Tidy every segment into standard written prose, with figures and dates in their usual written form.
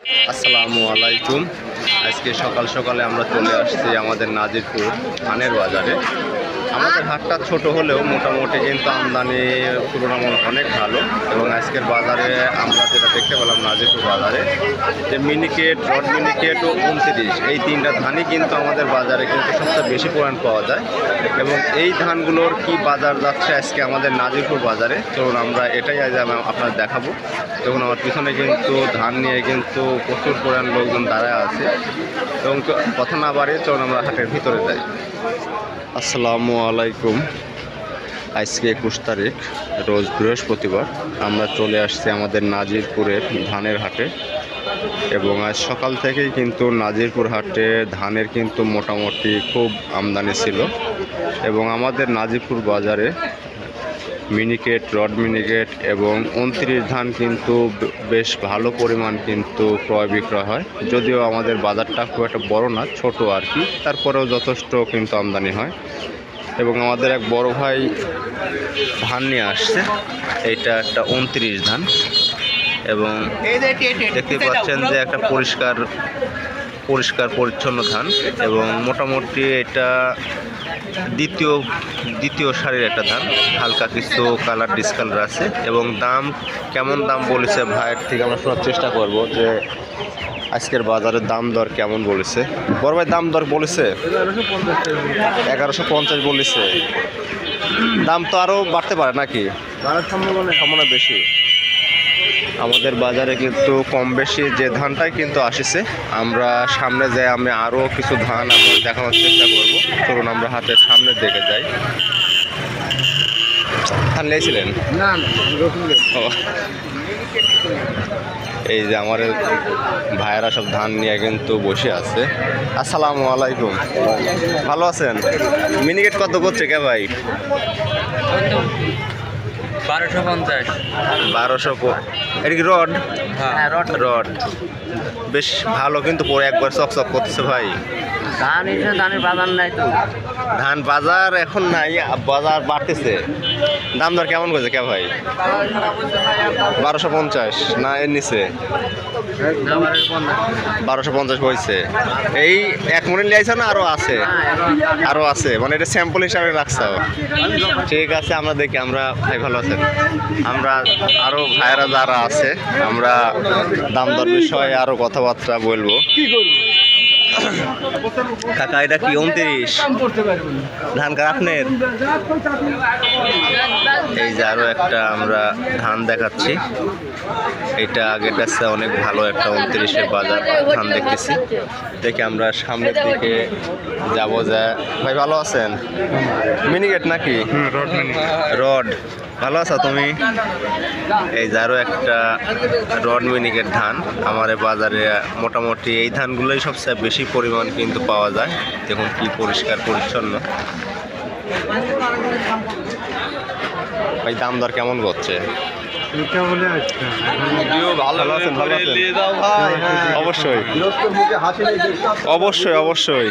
আসসালামু আলাইকুম। আজকে সকাল সকালে আমরা চলে আসছি আমাদের নাজিরপুর ধানের বাজারে। আমাদের হাটটা ছোট হলেও মোটামুটি কিন্তু আমদানি তুলনামূলক অনেক ভালো। এবং আজকের বাজারে আমরা যেটা দেখতে পেলাম নাজিরপুর বাজারে, যে মিনিকেট, রড মিনিকেট ও 29, এই তিনটা ধানই কিন্তু আমাদের বাজারে কিন্তু সবচেয়ে বেশি পরিমাণ পাওয়া যায়। এবং এই ধানগুলোর কি বাজার যাচ্ছে আজকে আমাদের নাজিরপুর বাজারে, চলুন আমরা এটাই আজ আপনার দেখাবো। দেখুন আমার পিছনে কিন্তু ধান নিয়ে কিন্তু প্রচুর পরিমাণ লোকজন দাঁড়ায় আছে। এবং কথা না বাড়িয়ে চলুন আমরা হাটের ভিতরে যাই। আসসালামু আলাইকুম। আজকে 21 তারিখ, রোজ বৃহস্পতিবার। আমরা চলে আসছি আমাদের নাজিরপুরের ধানের হাটে। এবং আজ সকাল থেকেই কিন্তু নাজিরপুর হাটে ধানের কিন্তু মোটামুটি খুব আমদানি ছিল। এবং আমাদের নাজিরপুর বাজারে মিনিকেট, রড মিনিকেট এবং 29 ধান কিন্তু বেশ ভালো পরিমাণ কিন্তু ক্রয় বিক্রয় হয়। যদিও আমাদের বাজারটা খুব একটা বড় না, ছোট আর কি, তারপরেও যথেষ্ট কিন্তু আমদানি হয়। এবং আমাদের এক বড় ভাই ধান নিয়ে আসছে, এইটা একটা 29 ধান। এবং দেখতে পাচ্ছেন যে একটা পরিষ্কার পরিচ্ছন্ন ধান। এবং মোটামুটি এটা দ্বিতীয় সারির একটা ধান, হালকা কিছু কালার ডিসকালার আছে। এবং কেমন দাম বলেছে ভাইয়ের থেকে আমরা শোনার চেষ্টা করব যে আজকের বাজারের দাম দর কেমন বলেছে। বড় ভাই দাম দর বলেছে 1150 বলেছে। দাম তো আরও বাড়তে পারে নাকি? সম্ভাবনা বেশি। আমাদের বাজারে কিন্তু কম বেশি যে ধানটাই কিন্তু আসছে। আমরা সামনে যাই, আমি আরও কিছু ধান আপনাদের দেখানোর চেষ্টা করব। চলুন আমরা হাতের সামনের দিকে যাই। ধান নিয়েছিলেন? এই যে আমার ভাইয়েরা সব ধান নিয়ে কিন্তু বসে আছে। আসসালামু আলাইকুম, ভালো আছেন? মিনিকেট কত করছে কে ভাই? 1250। এটা কি রড? হ্যাঁ, রড বেশ ভালো কিন্তু পরে একবার চকচক করতেছে ভাই। ধান এসে ধানের বাজার নাই তো। ধান বাজার এখন নাই, বাজার বাড়তেছে। দাম দর কেমন করেছে কে ভাই? 1250 না এর নিচে? 1250 হয়েছে। এই এক মনে লিয়েছে না আরও আছে? আরও আছে, মানে এটা স্যাম্পল হিসাবে রাখছো। ঠিক আছে, আমরা দেখি। আমরা ভাই ভালো আছেন? আমরা আরও ভাইয়েরা যারা আছে আমরা দাম দর বিষয়ে আরও কথাবার্তা বলবো। কাকা এটা কি 29 ধান কার আপনার? এই যে আরো একটা আমরা ধান দেখাচ্ছি, এটা আগের কাছে অনেক ভালো একটা 29-এর বাজার ধান দেখতেছি। দেখে আমরা সামনের দিকে যাব। যা ভাই ভালো আছেন? মিনিকেট নাকি? রড। ভালো আছো তুমি? এই যে আরো একটা রড মিনিকেট ধান আমার বাজারে। মোটামুটি এই ধানগুলোই সবচেয়ে বেশি পরিমাণ কিন্তু পাওয়া যায়। দেখুন কি পরিষ্কার পরিচ্ছন্ন। ভাই দাম দর কেমন করছে? ভালো আছেন? অবশ্যই অবশ্যই অবশ্যই।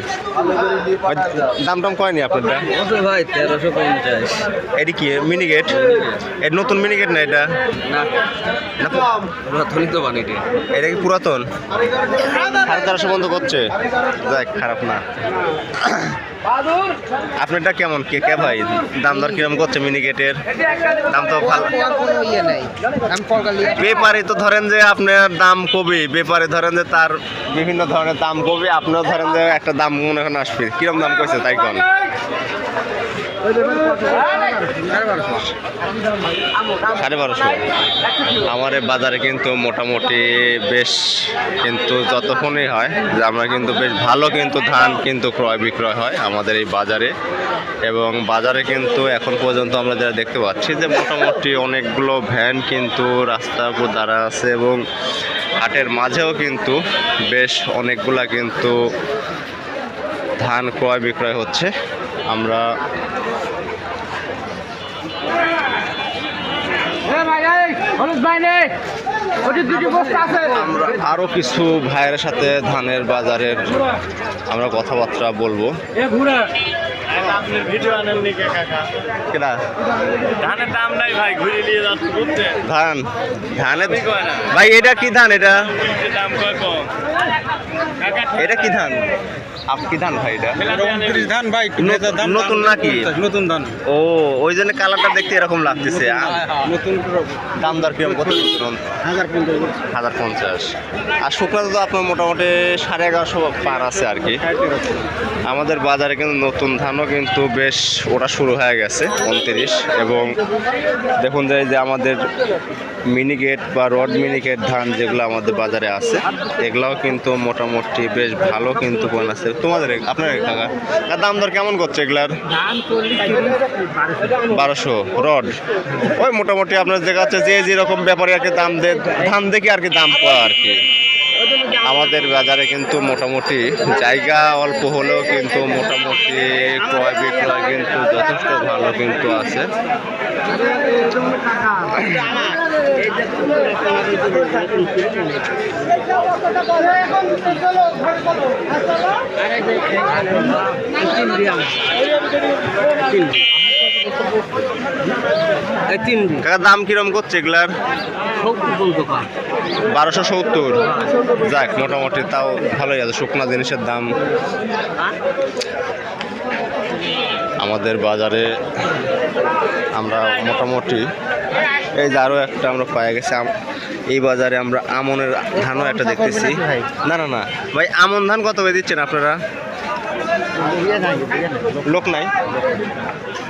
দাম টাম কয়নি আপনারটা? ভাই 1350। এটি কি মিনিকেট? এটা নতুন মিনিকেট না? এটা পুরাতনই তো বানিয়ে। এটা কি পুরাতন? 1350 বন্ধ করছে, যাক খারাপ না। আপনারটা কেমন কে ভাই? দাম দর কিরকম করছে মিনিকেটের? দাম তো ভালো। ব্যাপারে তো ধরেন যে আপনার দাম কবি, ব্যাপারে ধরেন যে তার বিভিন্ন ধরনের দাম কবি, আপনিও ধরেন যে একটা দাম মনে হয় আসবে। কিরকম দাম কইছে তাই কোন? 1250। আমার বাজারে কিন্তু মোটামুটি বেশ কিন্তু যতক্ষণই হয় যে আমরা কিন্তু বেশ ভালো কিন্তু ধান কিন্তু ক্রয় বিক্রয় হয় আমাদের এই বাজারে। এবং বাজারে কিন্তু এখন পর্যন্ত আমরা যারা দেখতে পাচ্ছি যে মোটামুটি অনেকগুলো ভ্যান কিন্তু রাস্তার উপর দাঁড়া আছে। এবং হাটের মাঝেও কিন্তু বেশ অনেকগুলা কিন্তু ধান ক্রয় বিক্রয় হচ্ছে। আমরা আরো কিছু ভাইয়ের সাথে ধানের বাজারের আমরা কথাবার্তা বলবো। আপনি ভিডিও আনেন নি কাকা কেনা ধানের দাম নাই ভাই ঘুরে নিয়ে যাচ্ছে বুঝতে ধান ধানের ভাই এটা কি ধান এটা দাম কয় কম কাকা এটা কি ধান কি ধান ভাই এটা ধান ভাই নতুন নাকি নতুন ধান ও ওই জন্য কালারটা দেখতে এরকম লাগতেছে নতুন দাম দর কিরকম কত 1050 আর শুকনো তো আপনার মোটামুটি 1150 পার আছে আর কি আমাদের বাজারে কিন্তু নতুন ধানও কিন্তু বেশ ওটা শুরু হয়ে গেছে 29 এবং দেখুন যে আমাদের মিনিকেট বা রড মিনিকেট ধান যেগুলো আমাদের বাজারে আছে এগুলাও কিন্তু মোটামুটি বেশ ভালো কিন্তু কোন আছে তোমাদের আপনার কাকা দাম দর কেমন করছে এগুলার 1200 রড ওই মোটামুটি আপনার জায়গা আছে যে যেরকম ব্যাপারে আর কি দাম দেয় ধান দেখে আর কি দাম পাওয়া আর কি আমাদের বাজারে কিন্তু মোটামুটি জায়গা অল্প হলেও কিন্তু মোটামুটি ক্রয় বিক্রয় কিন্তু যথেষ্ট ভালো কিন্তু আছে কাকা দাম কিরম করছে এগুলার 1270 যাক মোটামুটি তাও ভালোই আছে শুকনা জিনিসের দাম আমাদের বাজারে আমরা মোটামুটি এই যে আরও একটা আমরা পায়ে গেছি এই বাজারে আমরা আমনের ধানও একটা দেখতেছি না না না ভাই আমন ধান কত করে দিচ্ছেন আপনারা লোক নাই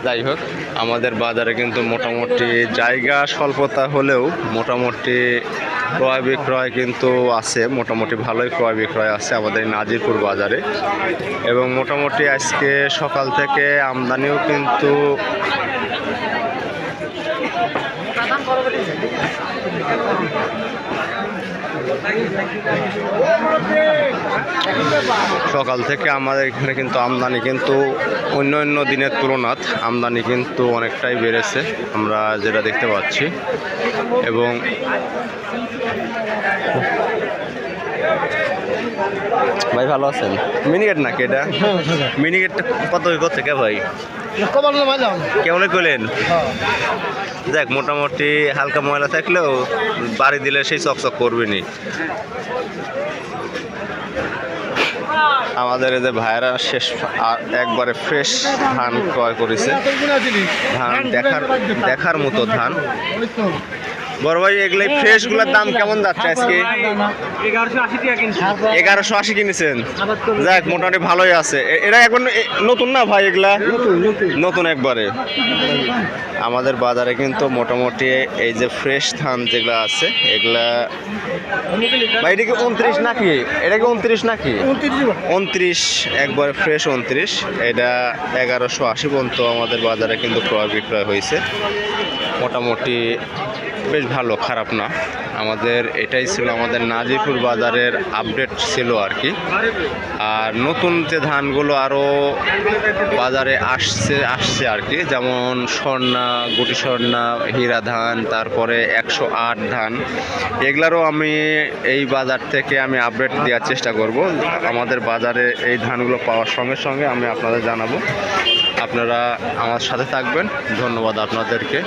যাই হোক আমাদের বাজারে কিন্তু মোটামুটি জায়গা স্বল্পতা হলেও মোটামুটি ক্রয় বিক্রয় কিন্তু আছে মোটামুটি ভালোই ক্রয় বিক্রয় আছে আমাদের নাজিরপুর বাজারে এবং মোটামুটি আজকে সকাল থেকে আমদানিও কিন্তু সকাল থেকে আমাদের এখানে কিন্তু আমদানি কিন্তু অন্য দিনের তুলনায় আমদানি কিন্তু অনেকটাই বেড়েছে আমরা যেটা দেখতে পাচ্ছি এবং ভাই ভালো আছেন মিনিকেট নাকি এটা মিনিকেটটা কত করছে কে ভাই কেমন করলেন দেখ মোটামুটি হালকা ময়লা থাকলেও বাড়ি দিলে সেই চকচক করবেনি আমাদের এদের ভাইরা শেষ একবারে ফ্রেশ ধান ক্রয় করেছে ধান দেখার মতো ধান বড় ভাই এগুলো ফ্রেশগুলোর দাম কেমন যাচ্ছে আজকে 1180 কিনেছেন যাক মোটামুটি ভালোই আছে এরা এখন নতুন না ভাই এগুলা নতুন একবারে আমাদের বাজারে কিন্তু মোটামুটি এই যে ফ্রেশ ধান যেগুলো আছে এগুলা ভাই এটা কি 29 নাকি এটা কি 29 নাকি 29 একবার ফ্রেশ 29 এটা 1180 পর্যন্ত আমাদের বাজারে কিন্তু ক্রয় বিক্রয় হয়েছে মোটামুটি বেশ ভালো খারাপ না আমাদের এটাই ছিল আমাদের নাজিরপুর বাজারের আপডেট ছিল আর কি আর নতুন যে ধানগুলো আরও বাজারে আসছে আর কি যেমন স্বর্ণা গুটি স্বর্ণা হীরা ধান তারপরে 108 ধান এগুলারও আমি এই বাজার থেকে আমি আপডেট দেওয়ার চেষ্টা করব আমাদের বাজারে এই ধানগুলো পাওয়ার সঙ্গে সঙ্গে আমি আপনাদের জানাবো আপনারা আমার সাথে থাকবেন ধন্যবাদ আপনাদেরকে